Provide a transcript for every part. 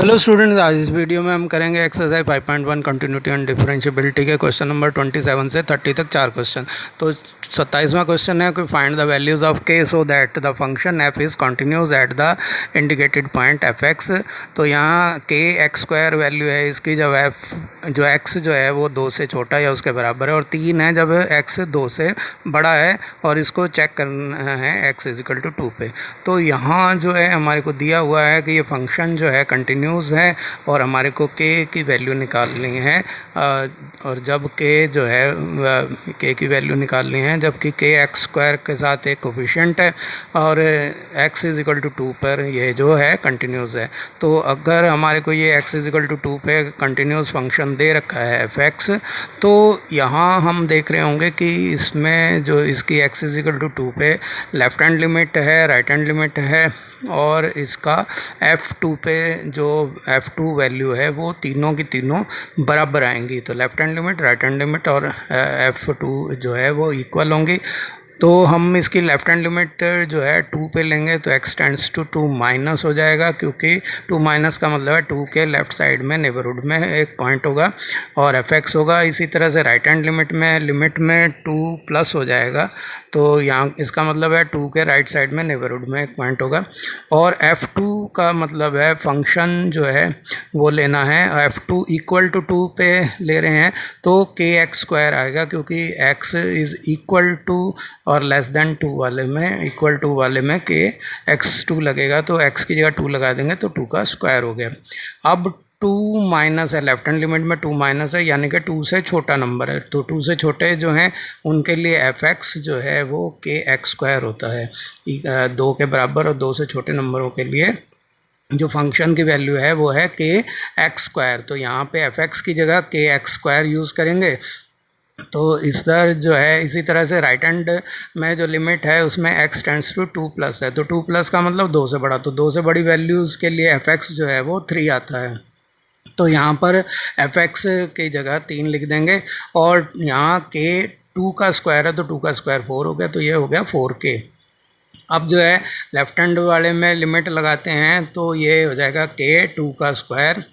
Hello students, आज इस video में हम करेंगे एक्सरसाइज 5.1 कंटिन्यूटी एंड डिफरेंशिएबिलिटी के क्वेश्चन नंबर 27 से 30 तक 4 क्वेश्चन। तो 27वां क्वेश्चन है कि फाइंड द वैल्यूज़ ऑफ के so that the function F is continuous at the indicated point F x. तो यहाँ के एक्स स्क्वायर वैल्यू है इसकी, जब एफ जो एक्स जो है वो 2 से छोटा या उसके बराबर है, और 3 है जब एक्स 2 से बड़ा है, और इसको चेक करना है एक्स इजिकल टू 2 पे। तो यहाँ जो है हमारे को दिया हुआ है कि ये फंक्शन जो है कंटिन्यूस है और हमारे को के की वैल्यू निकालनी है, और जब के जो है के की वैल्यू निकालनी है, जबकि के एक्स स्क्वायर के साथ एक कोफिशिएंट है और एक्स इज इक्वल टू 2 पर ये जो है कंटिन्यूस है। तो अगर हमारे को ये एक्स इज इक्वल टू 2 पे कंटिन्यूस फंक्शन दे रखा है एफ एक्स, तो यहाँ हम देख रहे होंगे कि इसमें जो इसकी एक्स इज इक्वल टू 2 पे लेफ्ट हैंड लिमिट है, राइट हैंड लिमिट है, और इसका f2 पे जो f2 वैल्यू है वो तीनों की तीनों बराबर आएंगी। तो left hand limit, right hand limit और f2 जो है वो इक्वल होंगी। तो हम इसकी लेफ्ट हैंड लिमिट जो है 2 पे लेंगे तो x टेंड्स टू 2 माइनस हो जाएगा, क्योंकि 2 माइनस का मतलब है 2 के लेफ्ट साइड में नेबरहुड में एक पॉइंट होगा और एफ एक्स होगा। इसी तरह से राइट हैंड लिमिट में 2 प्लस हो जाएगा, तो यहाँ इसका मतलब है 2 के राइट साइड में नेबरहुड में एक पॉइंट होगा। और f2 का मतलब है फंक्शन जो है वो लेना है, f2 इक्वल टू 2 पे ले रहे हैं तो के एक्स स्क्वायर आएगा, क्योंकि x इज़ इक्वल टू और लेस देन 2 वाले में, इक्वल टू वाले में के एक्स 2 लगेगा, तो x की जगह 2 लगा देंगे तो 2 का स्क्वायर हो गया। अब 2 माइनस है, लेफ्ट हैंड लिमिट में 2 माइनस है, यानी कि 2 से छोटा नंबर है, तो 2 से छोटे जो हैं उनके लिए एफ एक्स जो है वो के एक्स स्क्वायर होता है। 2 के बराबर और 2 से छोटे नंबरों के लिए जो फंक्शन की वैल्यू है वो है के एक्स स्क्वायर। तो यहाँ पे एफ एक्स की जगह के एक्स स्क्वायर यूज़ करेंगे। तो इधर जो है इसी तरह से राइट हैंड में जो लिमिट है उसमें x टेंड्स टू 2 प्लस है, तो 2 प्लस का मतलब 2 से बड़ा, तो 2 से बड़ी वैल्यूज़ के लिए एफ एक्स जो है वो 3 आता है। तो यहाँ पर एफ एक्स की जगह 3 लिख देंगे, और यहाँ के 2 का स्क्वायर है तो 2 का स्क्वायर 4 हो गया, तो ये हो गया 4k। अब जो है लेफ्ट हैंड वाले में लिमिट लगाते हैं तो ये हो जाएगा के 2 का स्क्वायर,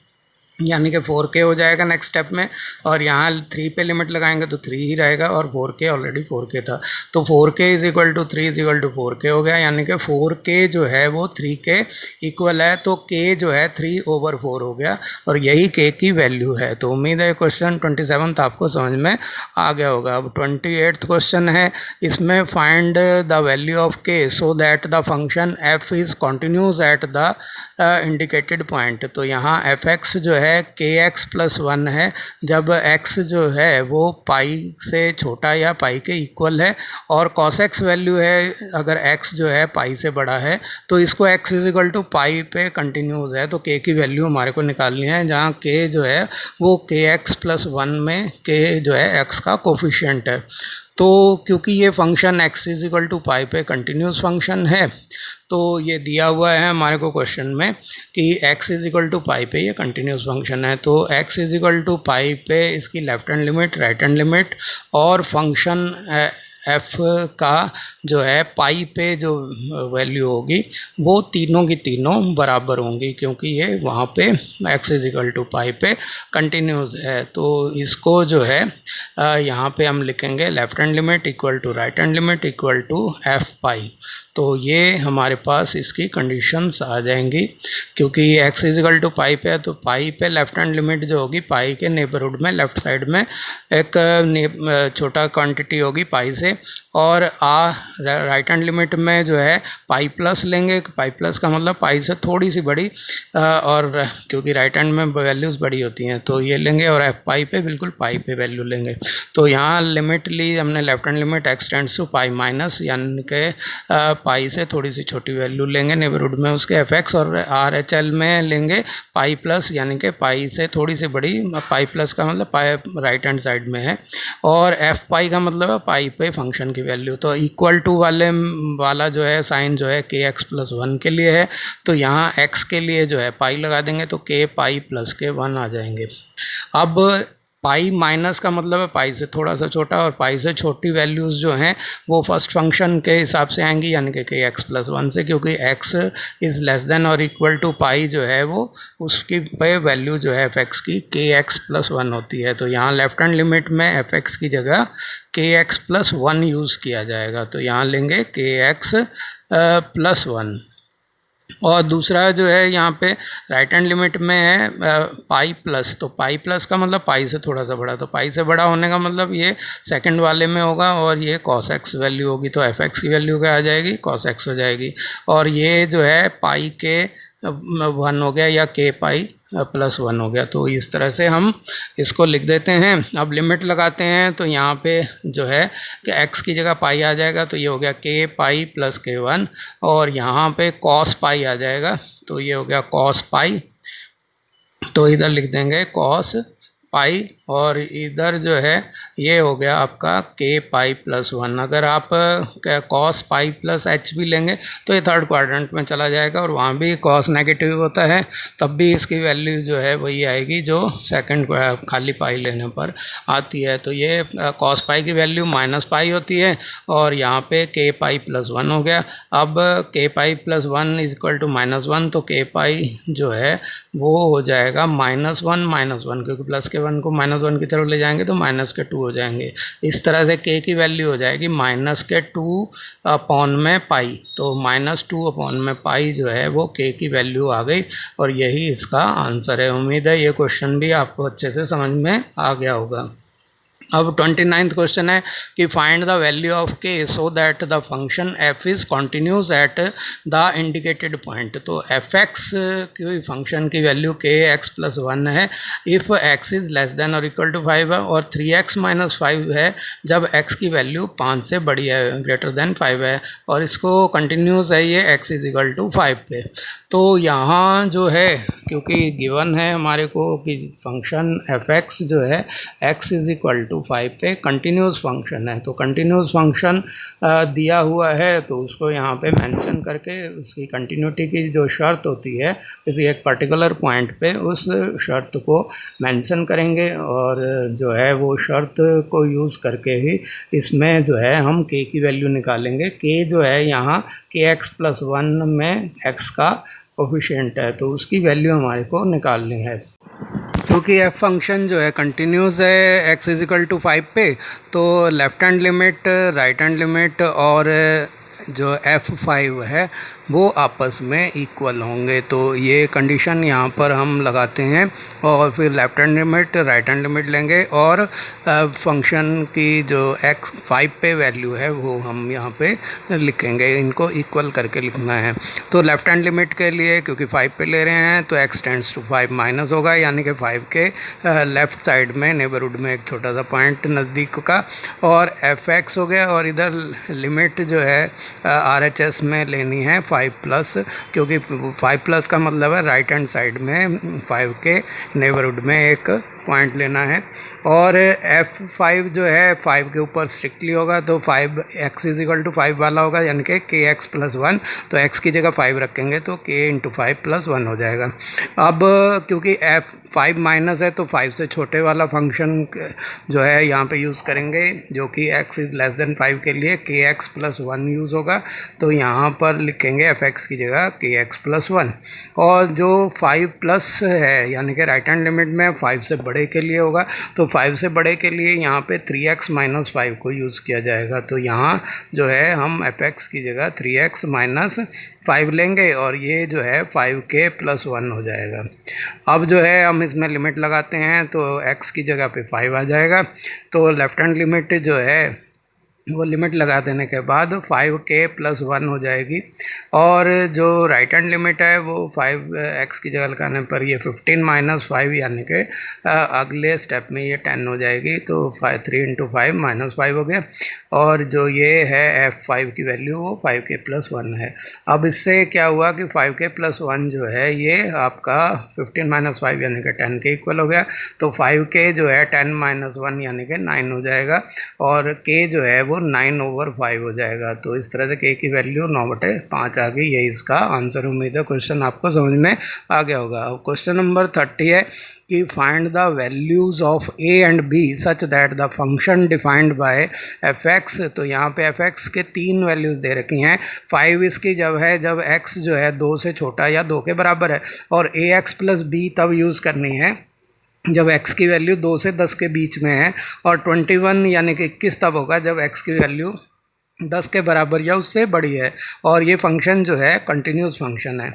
यानी कि 4k हो जाएगा नेक्स्ट स्टेप में, और यहाँ 3 पे लिमिट लगाएंगे तो 3 ही रहेगा, और 4k ऑलरेडी 4k था, तो 4k is equal to 3 is equal to 4k हो गया, यानी कि 4k जो है वो 3k इक्वल है, तो k जो है 3/4 हो गया, और यही k की वैल्यू है। तो उम्मीद है क्वेश्चन 27 आपको समझ में आ गया होगा। अब 28th क्वेश्चन है, इसमें find the value of k so that the function f is continuous at the indicated point. तो यहाँ एफ एक्स जो है के एक्स प्लस 1 है, जब x जो है वो पाई से छोटा या पाई के इक्वल है, और कॉस एक्स वैल्यू है अगर x जो है पाई से बड़ा है, तो इसको x is equal to pi पे कंटिन्यूस है, तो k की वैल्यू हमारे को निकालनी है, जहाँ k जो है वो के एक्स प्लस 1 में k जो है x का कोफिशिएंट है। तो क्योंकि ये function x is equal to pi पे कंटिन्यूस फंक्शन है, तो ये दिया हुआ है हमारे को क्वेश्चन में कि x is equal to pi पे ये कंटिन्यूस फंक्शन है, तो x is equal to pi पे इसकी left hand limit, right hand limit और फंक्शन f का जो है पाई पे जो वैल्यू होगी वो तीनों की तीनों बराबर होंगी, क्योंकि ये वहाँ पे x is equal to pi पे कंटिन्यूस है। तो इसको जो है यहाँ पे हम लिखेंगे left hand limit equal to right hand limit equal to f pi. तो ये हमारे पास इसकी कंडीशंस आ जाएंगी, क्योंकि x is equal to pi पे है, तो पाई पे लेफ्ट हैंड लिमिट जो होगी पाई के नेबरहुड में लेफ्ट साइड में एक छोटा क्वांटिटी होगी पाई से, और राइट हैंड लिमिट में जो है पाई प्लस लेंगे, पाई प्लस का मतलब पाई से थोड़ी सी बड़ी, और क्योंकि राइट हैंड में वैल्यूज़ बड़ी होती हैं तो ये लेंगे, और एफ पाई पे बिल्कुल पाई पे वैल्यू लेंगे। तो यहाँ लिमिट ली हमने left hand limit x tends to pi minus, यानी कि पाई से थोड़ी सी छोटी वैल्यू लेंगे नेबरहुड में उसके एफ एक्स, और आर एच एल में लेंगे पाई प्लस, यानी कि पाई से थोड़ी सी बड़ी, पाई प्लस का मतलब पाई राइट हैंड साइड में है, और एफ पाई का मतलब है पाई पे फंक्शन की वैल्यू। तो इक्वल टू वाला जो है साइन जो है के एक्स प्लस 1 के लिए है, तो यहाँ x के लिए जो है पाई लगा देंगे तो k पाई प्लस के 1 आ जाएंगे। अब पाई माइनस का मतलब है पाई से थोड़ा सा छोटा, और पाई से छोटी वैल्यूज़ जो हैं वो फर्स्ट फंक्शन के हिसाब से आएंगी, यानी कि x प्लस वन से, क्योंकि x इज़ लेस देन और इक्वल टू पाई जो है वो उसकी पे वैल्यू जो है f(x) की kx प्लस वन होती है। तो यहाँ लेफ्ट हैंड लिमिट में f(x) की जगह kx प्लस वन यूज़ किया जाएगा। तो यहाँ लेंगे kx प्लस वन। और दूसरा जो है यहाँ पे राइट हैंड लिमिट में है पाई प्लस। तो पाई प्लस का मतलब पाई से थोड़ा सा बड़ा, तो पाई से बड़ा होने का मतलब ये सेकंड वाले में होगा, और ये cos x वैल्यू होगी, तो f(x) की वैल्यू क्या आ जाएगी, cos x हो जाएगी। और ये जो है पाई के वन हो गया या k पाई प्लस वन हो गया। तो इस तरह से हम इसको लिख देते हैं। अब लिमिट लगाते हैं, तो यहाँ पे जो है कि x की जगह पाई आ जाएगा, तो ये हो गया k पाई प्लस के वन, और यहाँ पे cos पाई आ जाएगा, तो ये हो गया cos पाई। तो इधर लिख देंगे cos पाई, और इधर जो है ये हो गया आपका k पाई प्लस वन। अगर आप cos पाई प्लस h भी लेंगे तो ये थर्ड क्वाड्रेंट में चला जाएगा, और वहाँ भी cos नेगेटिव होता है, तब भी इसकी वैल्यू जो है वही आएगी जो सेकंड खाली पाई लेने पर आती है। तो ये cos पाई की वैल्यू माइनस पाई होती है, और यहाँ पे k पाई प्लस वन हो गया। अब k pi plus one is equal to minus one, तो k पाई जो है वो हो जाएगा माइनस वन, क्योंकि प्लस के वन को माइनस वन की तरफ ले जाएंगे तो माइनस के टू हो जाएंगे। इस तरह से k की वैल्यू हो जाएगी माइनस के टू अपॉन में पाई। तो माइनस टू अपॉन में पाई जो है वो k की वैल्यू आ गई, और यही इसका आंसर है। उम्मीद है ये क्वेश्चन भी आपको अच्छे से समझ में आ गया होगा। अब 29th क्वेश्चन है कि find the value of k so that the function f is continuous at the indicated point. तो f(x) की फंक्शन की वैल्यू kx प्लस वन है if x is less than और इक्वल टू 5 है, और 3x minus 5 है जब x की वैल्यू 5 से बड़ी है, ग्रेटर देन 5 है, और इसको कंटिन्यूस है ये x इज़ इक्वल टू 5 पे। तो यहाँ जो है क्योंकि गिवन है हमारे को कि फंक्शन f(x) जो है x इज़ इक्वल टू 5 पे कंटिन्यूस फंक्शन है, तो कंटिन्यूस फंक्शन दिया हुआ है, तो उसको यहाँ पे मेंशन करके उसकी कंटिन्यूटी की जो शर्त होती है किसी एक पर्टिकुलर पॉइंट पे, उस शर्त को मेंशन करेंगे, और जो है वो शर्त को यूज़ करके ही इसमें जो है हम k की वैल्यू निकालेंगे। k जो है यहाँ kx प्लस वन में x का कोफिशिएंट है, तो उसकी वैल्यू हमारे को निकालनी है। क्योंकि f फंक्शन जो है कंटिन्यूस है x इज इक्वल टू 5 पे, तो left hand limit, right hand limit और जो f5 है वो आपस में इक्वल होंगे। तो ये कंडीशन यहाँ पर हम लगाते हैं, और फिर left hand limit, right hand limit लेंगे, और फंक्शन की जो x5 पे वैल्यू है वो हम यहाँ पे लिखेंगे, इनको इक्वल करके लिखना है। तो लेफ्ट हैंड लिमिट के लिए क्योंकि 5 पे ले रहे हैं तो x टेंड्स टू 5 माइनस होगा, यानी कि 5 के लेफ़्ट साइड में नेबरहुड में एक छोटा सा पॉइंट नज़दीक का, और f(x) हो गया, और इधर लिमिट जो है RHS में लेनी है 5 प्लस, क्योंकि 5 प्लस का मतलब है राइट हैंड साइड में 5 के नेबरहुड में एक पॉइंट लेना है। और f5 जो है 5 के ऊपर स्ट्रिक्टली होगा, तो 5x इज इक्वल टू 5 वाला होगा, यानी कि kx प्लस वन, तो x की जगह 5 रखेंगे तो k इंटू 5 प्लस वन हो जाएगा। अब क्योंकि f5 माइनस है तो 5 से छोटे वाला फंक्शन जो है यहाँ पे यूज़ करेंगे, जो कि x इज़ लेस देन 5 के लिए kx प्लस वन यूज़ होगा, तो यहाँ पर लिखेंगे f(x) की जगह kx प्लस वन। और जो 5 प्लस है यानी कि राइट हैंड लिमिट में 5 से बड़े के लिए होगा, तो 5 से बड़े के लिए यहाँ पे 3x माइनस 5 को यूज़ किया जाएगा। तो यहाँ जो है हम f(x) की जगह 3x माइनस 5 लेंगे, और ये जो है 5k प्लस वन हो जाएगा। अब जो है हम इसमें लिमिट लगाते हैं, तो x की जगह पे 5 आ जाएगा, तो लेफ्ट हैंड लिमिट जो है वो लिमिट लगा देने के बाद 5k प्लस वन हो जाएगी, और जो राइट हैंड लिमिट है वो 5x की जगह लगाने पर ये 15 माइनस 5, यानी कि अगले स्टेप में ये 10 हो जाएगी, तो 3 इंटू 5 माइनस 5 हो गया, और जो ये है f5 की वैल्यू वो 5k प्लस वन है। अब इससे क्या हुआ कि 5k प्लस वन जो है ये आपका 15 माइनस 5 यानी कि 10 के इक्वल हो गया, तो 5k जो है 10 माइनस वन यानी कि 9 हो जाएगा, और k जो है वो तो 9/5 हो जाएगा। तो इस तरह से k की वैल्यू 9/5 आ गई। यही इसका आंसर। उम्मीद है क्वेश्चन आपको समझ में आ गया होगा। अब क्वेश्चन नंबर 30 है कि find the values of a and b such that the function defined by fx। तो यहाँ पे fx के 3 वैल्यूज़ दे रखी हैं। 5 इसकी जब x जो है 2 से छोटा या 2 के बराबर है, और ax प्लस b तब यूज़ करनी है जब x की वैल्यू 2 से 10 के बीच में है, और 21 यानी कि 21 तब होगा जब x की वैल्यू 10 के बराबर या उससे बड़ी है, और ये फंक्शन जो है कंटिन्यूस फंक्शन है।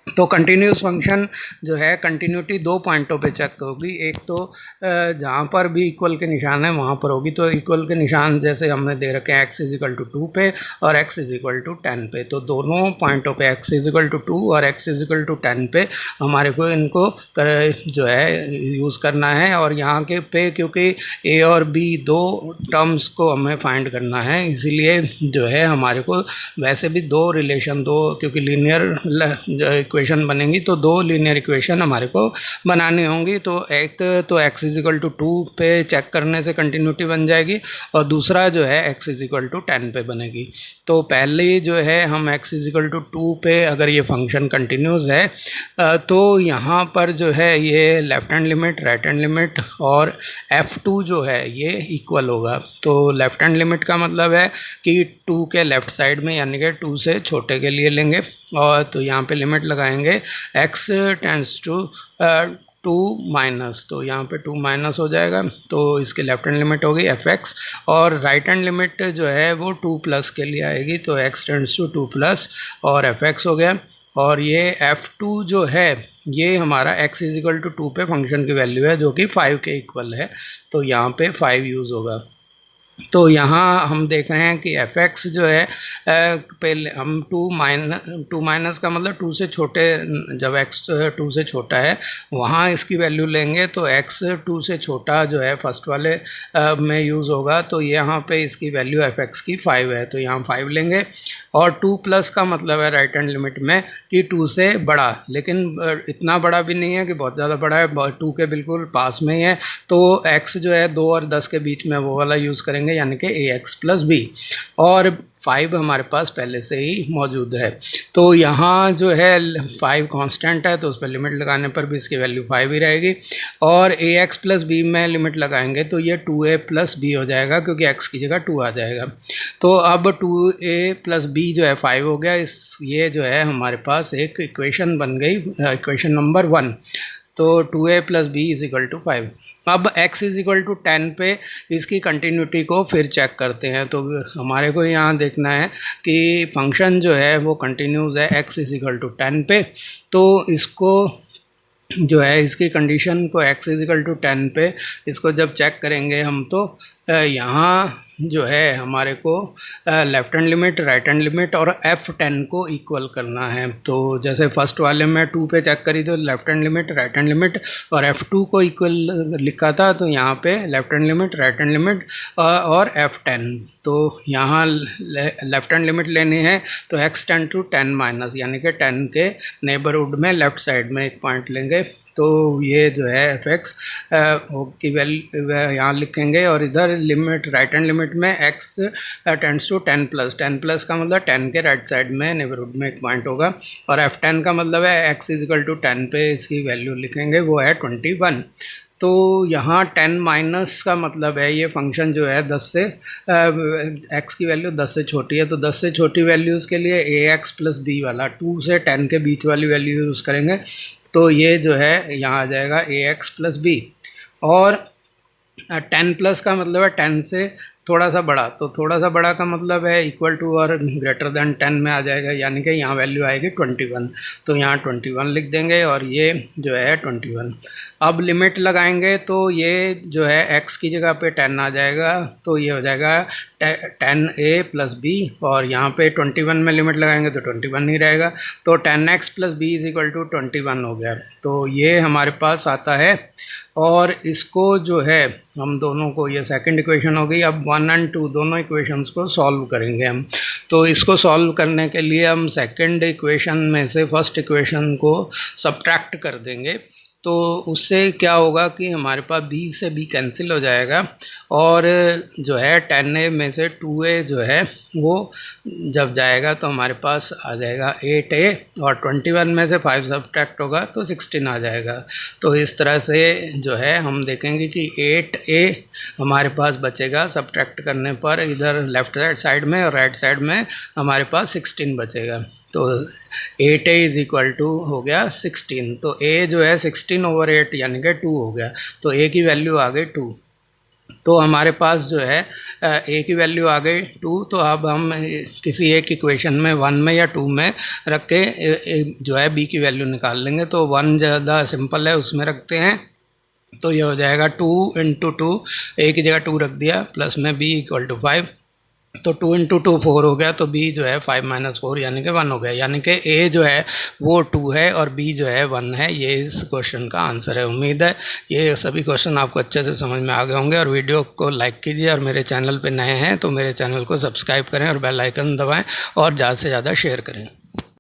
तो कंटिन्यूस फंक्शन जो है कंटिन्यूटी 2 पॉइंटों पे चेक होगी। एक तो जहाँ पर भी इक्वल के निशान है वहाँ पर होगी। तो इक्वल के निशान जैसे हमने दे रखे हैं x=2 पे और x=10 पे। तो दोनों पॉइंटों पे x=2 और x=10 पे हमारे को इनको जो है यूज़ करना है। और यहाँ के पे क्योंकि a और b दो टर्म्स को हमें फाइंड करना है, इसीलिए जो है हमारे को वैसे भी दो रिलेशन, दो क्योंकि लीनियर इक्वेशन बनेंगी तो दो लीनियर इक्वेशन हमारे को बनानी होंगी। तो एक तो x=2 पे चेक करने से कंटिन्यूटी बन जाएगी, और दूसरा जो है x=10 पे बनेगी। तो पहले जो है हम x=2 पे अगर ये फंक्शन कंटिन्यूस है तो यहाँ पर जो है ये left hand limit, right hand limit और f2 जो है ये इक्वल होगा। तो लेफ़्ट हैंड लिमिट का मतलब है कि 2 के लेफ़्ट साइड में यानी कि 2 से छोटे के लिए लेंगे, और तो यहाँ पे लिमिट लगाएंगे x टेंड्स टू 2 माइनस, तो यहाँ पे 2 माइनस हो जाएगा। तो इसकी लेफ्ट हैंड लिमिट होगी fx, और राइट हैंड लिमिट जो है वो 2 प्लस के लिए आएगी। तो x टेंड्स टू 2 प्लस और fx हो गया। और ये f2 जो है ये हमारा x=2 पे फंक्शन की वैल्यू है जो कि 5 के इक्वल है। तो यहाँ पे 5 यूज़ होगा। तो यहाँ हम देख रहे हैं कि fx जो है पहले हम 2 माइनस का मतलब 2 से छोटे, जब x 2 से छोटा है वहाँ इसकी वैल्यू लेंगे। तो x 2 से छोटा जो है फर्स्ट वाले में यूज़ होगा। तो यहाँ पे इसकी वैल्यू fx की 5 है, तो यहाँ 5 लेंगे। और 2 प्लस का मतलब है राइट हैंड लिमिट में कि 2 से बड़ा, लेकिन इतना बड़ा भी नहीं है कि बहुत ज़्यादा बड़ा है, 2 के बिल्कुल पास में ही है। तो x जो है 2 और 10 के बीच में वो वाला यूज़ करेंगे यानी कि ax प्लस b, और 5 हमारे पास पहले से ही मौजूद है। तो यहाँ जो है 5 कांस्टेंट है, तो उस पर लिमिट लगाने पर भी इसकी वैल्यू 5 ही रहेगी। और ax प्लस b में लिमिट लगाएंगे तो ये 2a प्लस b हो जाएगा, क्योंकि x की जगह 2 आ जाएगा। तो अब 2a प्लस b जो है 5 हो गया। ये जो है हमारे पास एक इक्वेशन बन गई, इक्वेशन नंबर 1। तो 2a प्लस b = 5। अब x=10 पे इसकी कंटिन्यूटी को फिर चेक करते हैं। तो हमारे को यहाँ देखना है कि फंक्शन जो है वो कंटिन्यूस है x=10 पे। तो इसको जो है इसकी कंडीशन को x=10 पे इसको जब चेक करेंगे हम, तो यहाँ जो है हमारे को left hand limit, right hand limit और f10 को इक्वल करना है। तो जैसे फर्स्ट वाले में 2 पे चेक करी तो left hand limit, right hand limit और f2 को इक्वल लिखा था। तो यहाँ पे left hand limit, right hand limit और f10। तो यहाँ लेफ़्ट हैंड लिमिट लेनी है तो x टेंड टू 10 माइनस, यानी कि 10 के नेबरहुड में लेफ़्ट साइड में एक पॉइंट लेंगे। तो ये जो है fx की वैल्यू यहाँ लिखेंगे, और इधर लिमिट, राइट हैंड लिमिट में x tends to 10 plus, 10 plus का मतलब 10 के राइट साइड में नेबरहुड में एक पॉइंट होगा। और f10 का मतलब है x=10 पे इसकी वैल्यू लिखेंगे, वो है 21। तो यहाँ 10 माइनस का मतलब है ये फंक्शन जो है 10 से x की वैल्यू 10 से छोटी है। तो 10 से छोटी वैल्यूज़ के लिए ax प्लस b वाला 2 से 10 के बीच वाली वैल्यू यूज़ करेंगे। तो ये जो है यहाँ आ जाएगा ax प्लस b। और 10 प्लस का मतलब है 10 से थोड़ा सा बड़ा, तो थोड़ा सा बड़ा का मतलब है इक्वल टू और ग्रेटर दैन 10 में आ जाएगा, यानी कि यहाँ वैल्यू आएगी 21। तो यहाँ 21 लिख देंगे और ये जो है 21। अब लिमिट लगाएंगे तो ये जो है x की जगह पे 10 आ जाएगा, तो ये हो जाएगा 10a प्लस b, और यहाँ पे 21 में लिमिट लगाएंगे तो 21 ही रहेगा। तो 10x प्लस b = 21 हो गया। तो ये हमारे पास आता है, और इसको जो है हम दोनों को, ये सेकंड इक्वेशन हो गई। अब 1 और 2 दोनों इक्वेशंस को सॉल्व करेंगे हम। तो इसको सॉल्व करने के लिए हम सेकंड इक्वेशन में से फर्स्ट इक्वेशन को सब्ट्रैक्ट कर देंगे। तो उससे क्या होगा कि हमारे पास b से b कैंसिल हो जाएगा और जो है 10a में से 2a जो है वो जब जाएगा तो हमारे पास आ जाएगा 8a और 21 में से 5 सब्ट्रैक्ट होगा तो 16 आ जाएगा। तो इस तरह से जो है हम देखेंगे कि 8a हमारे पास बचेगा सब्ट्रैक्ट करने पर, इधर लेफ्ट साइड में और राइट साइड में हमारे पास 16 बचेगा। तो 8a इज़ इक्वल टू हो गया 16, तो a जो है 16/8 यानी कि 2 हो गया, तो a की वैल्यू आ गई 2। तो हमारे पास जो है a की वैल्यू आ गई 2, तो अब हम किसी एक इक्वेशन में 1 में या 2 में रख के जो है b की वैल्यू निकाल लेंगे। तो 1 ज़्यादा सिंपल है, उसमें रखते हैं, तो ये हो जाएगा 2 × 2, a की जगह 2 रख दिया, प्लस में b = 5, तो 2 × 2 4 हो गया, तो b जो है 5 - 4 यानी कि 1 हो गया, यानी कि a जो है वो 2 है और b जो है 1 है। ये इस क्वेश्चन का आंसर है। उम्मीद है ये सभी क्वेश्चन आपको अच्छे से समझ में आ गए होंगे, और वीडियो को लाइक कीजिए, और मेरे चैनल पे नए हैं तो मेरे चैनल को सब्सक्राइब करें और बेल आइकन दबाएं और ज़्यादा से ज़्यादा शेयर करें।